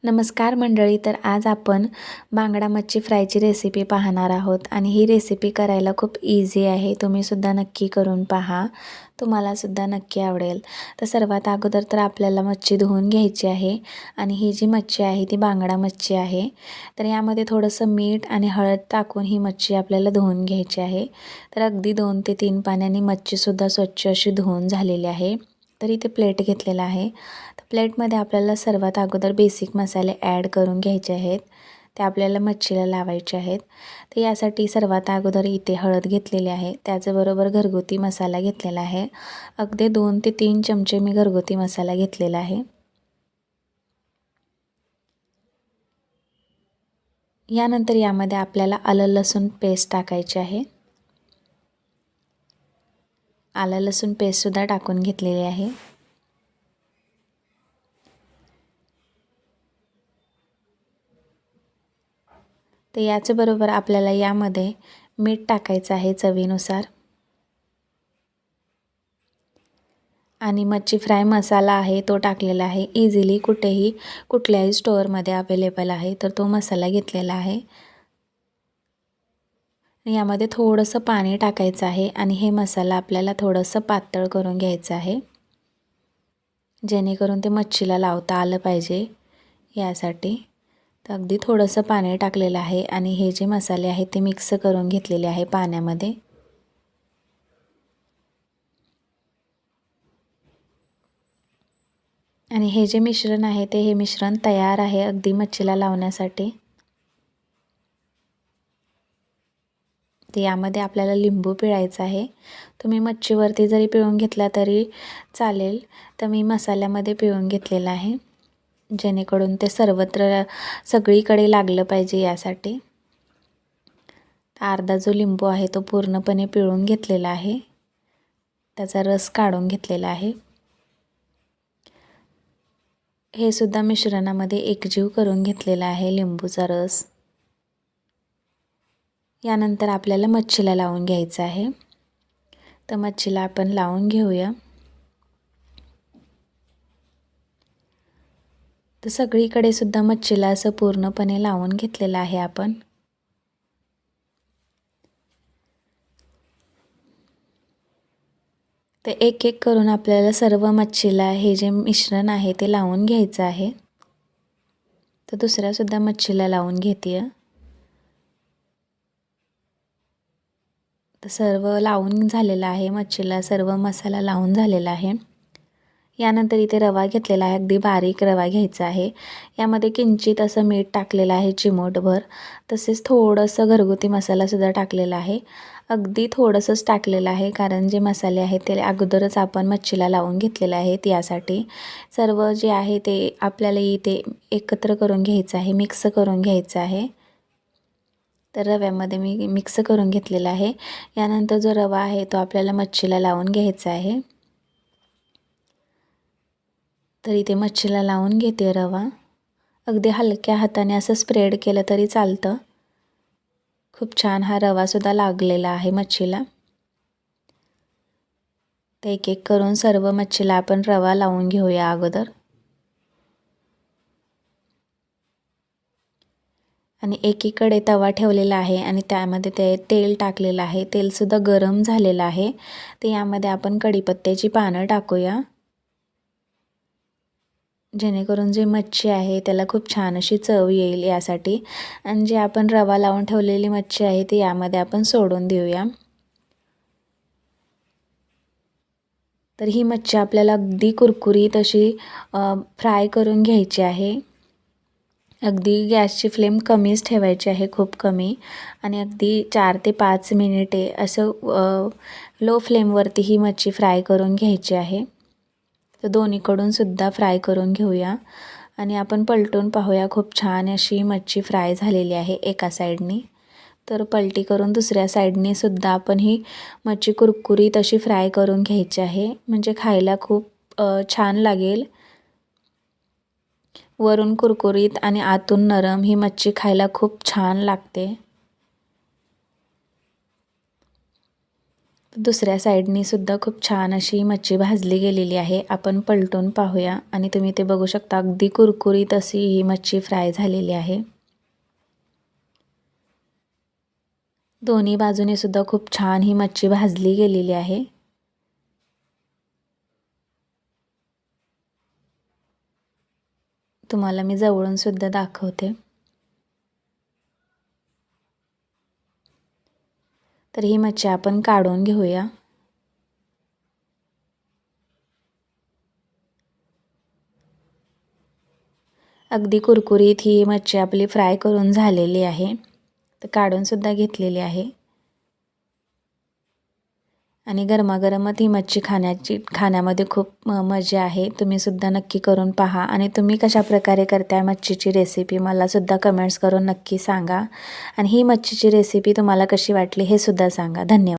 नमस्कार मंडळी. तर आज आपण बांगडा मच्छी फ्रायची रेसिपी पाहणार आहोत आणि ही रेसिपी करायला खूप इझी आहे. तुम्हीसुद्धा नक्की करून पहा, तुम्हालासुद्धा नक्की आवडेल. तर सर्वात अगोदर तर आपल्याला मच्छी धुवून घ्यायची आहे आणि ही जी मच्छी आहे ती बांगडा मच्छी आहे. तर यामध्ये थोडंसं मीठ आणि हळद टाकून ही मच्छी आपल्याला धुवून घ्यायची आहे. तर अगदी 2 ते 3 पाण्याने मच्छीसुद्धा स्वच्छ अशी धुवून झालेली आहे. तर इथे प्लेट घेतलेला आहे. तर प्लेटमध्ये आपल्याला सर्वात अगोदर बेसिक मसाले ॲड करून घ्यायचे आहेत. ते आपल्याला मच्छीला लावायचे आहेत. तर यासाठी सर्वात अगोदर इथे हळद घेतलेली आहे. त्याचबरोबर घरगुती मसाला घेतलेला आहे. अगदी 2 ते 3 चमचे मी घरगुती मसाला घेतलेला आहे. यानंतर यामध्ये आपल्याला आलं लसूण पेस्ट टाकायची आहे. आलं लसूण पेस्टसुद्धा टाकून घेतलेली आहे. तर याच्याबरोबर आपल्याला यामध्ये मीठ टाकायचं आहे चवीनुसार आणि मच्छी फ्राय मसाला आहे तो टाकलेला आहे. इझिली कुठेही कुठल्याही स्टोअरमध्ये अवेलेबल आहे. तर तो मसाला घेतलेला आहे. यामध्ये थोडंसं पाणी टाकायचं आहे आणि हे मसाला आपल्याला थोडंसं पातळ करून घ्यायचं आहे, जेणेकरून ते मच्छीला लावता आलं पाहिजे यासाठी. तर अगदी थोडंसं पाणी टाकलेलं आहे आणि हे जे मसाले आहेत ते मिक्स करून घेतलेले आहे पाण्यामध्ये. आणि हे जे मिश्रण आहे हे मिश्रण तयार आहे अगदी मच्छीला लावण्यासाठी. तर यामध्ये आपल्याला लिंबू पिळायचा आहे. तुम्ही मच्छीवरती जरी पिळून घेतला तरी चालेल. तर मी मसाल्यामध्ये पिळून घेतलेला आहे, जेणेकरून ते सर्वत्र सगळीकडे लागलं पाहिजे यासाठी. अर्धा जो लिंबू आहे तो पूर्णपणे पिळून घेतलेला आहे, त्याचा रस काढून घेतलेला आहे. हे सुद्धा मिश्रणामध्ये एकजीव करून घेतलेला आहे लिंबूचा रस. यानंतर आपल्याला मच्छीला लावून घ्यायचं आहे. तर मच्छीला आपण लावून घेऊया. तर सगळीकडे सुद्धा मच्छीला असं पूर्णपणे लावून घेतलेलं आहे आपण. तर एक एक करून आपल्याला सर्व मच्छीला हे जे मिश्रण आहे ते लावून घ्यायचं आहे. तर दुसऱ्या सुद्धा मच्छीला लावून घेते. तर सर्व लावून झालेलं आहे, मच्छीला सर्व मसाला लावून झालेला आहे. यानंतर इथे रवा घेतलेला आहे, अगदी बारीक रवा घ्यायचा आहे. यामध्ये किंचित असं मीठ टाकलेलं आहे चिमूटभर. तसेच थोडंसं घरगुती मसालासुद्धा टाकलेला आहे. अगदी थोडंसंच टाकलेलं आहे, कारण जे मसाले आहेत ते अगोदरच आपण मच्छीला लावून घेतलेले आहेत. यासाठी सर्व जे आहे ते आपल्याला इथे एकत्र करून घ्यायचं आहे, मिक्स करून घ्यायचं आहे. तर रव्यामध्ये मी मिक्स करून घेतलेला आहे. यानंतर जो रवा आहे तो आपल्याला मच्छीला लावून घ्यायचा आहे. तर इथे मच्छीला लावून घेते रवा. अगदी हलक्या हाताने असं स्प्रेड केलं तरी चालतं. खूप छान हा रवासुद्धा लागलेला आहे मच्छीला. तर एक एक करून सर्व मच्छीला आपण रवा लावून घेऊया अगोदर. आणि एकीकडे तवा ठेवलेला आहे आणि त्यामध्ये ते तेल टाकलेलं आहे. तेलसुद्धा गरम झालेलं आहे. तर यामध्ये आपण कढीपत्त्याची पानं टाकूया, जेणेकरून जे मच्छी आहे त्याला खूप छान अशी चव येईल यासाठी. आणि जे आपण रवा लावून ठेवलेली मच्छी आहे ती यामध्ये आपण सोडून देऊया. तर ही मच्छी आपल्याला अगदी कुरकुरीत अशी फ्राय करून घ्यायची आहे. अगदी गॅसची फ्लेम कमीच ठेवायची आहे, खूप कमी. आणि अगदी 4 ते 5 मिनिटे असं लो फ्लेमवरती ही मच्छी फ्राय करून घ्यायची आहे. तर दोन्हीकडून सुद्धा फ्राय करून घेऊया आणि आपण पलटून पाहूया. खूप छान अशी मच्छी फ्राय झालेली आहे एका साईडनी. तर पलटी करून दुसऱ्या साईडने सुद्धा आपण ही मच्छी कुरकुरीत अशी फ्राय करून घ्यायची आहे, म्हणजे खायला खूप छान लागेल. वरून कुरकुरीत आणि आतून नरम ही मच्छी खायला खूप छान लागते. दुसऱ्या साईडनी सुद्धा खूप छान अशी मच्छी भाजली गेलेली आहे. आपण पलटून पाहूया आणि तुम्ही ते बघू शकता अगदी कुरकुरीत अशी ही मच्छी फ्राय झालेली आहे. दोन्ही बाजूने सुद्धा खूप छान ही मच्छी भाजली गेलेली आहे. तुम्हाला मी जवळून सुद्धा दाखवते. तर ही मच्छी आपण काढून घेऊया. अगदी कुरकुरीत ही मच्छी आपली फ्राय करून झालेली आहे. तर काढून सुद्धा घेतलेली आहे. आणि गरमागरमच ही मच्छी खाण्यामध्ये खूप मजा आहे. तुम्ही सुद्धा नक्की करून पहा आणि तुम्ही कशाप्रकारे करताय मच्छीची रेसिपी मला सुद्धा कमेंट्स करून नक्की सांगा. आणि ही मच्छीची रेसिपी तुम्हाला कशी वाटली हे सुद्धा सांगा. धन्यवाद.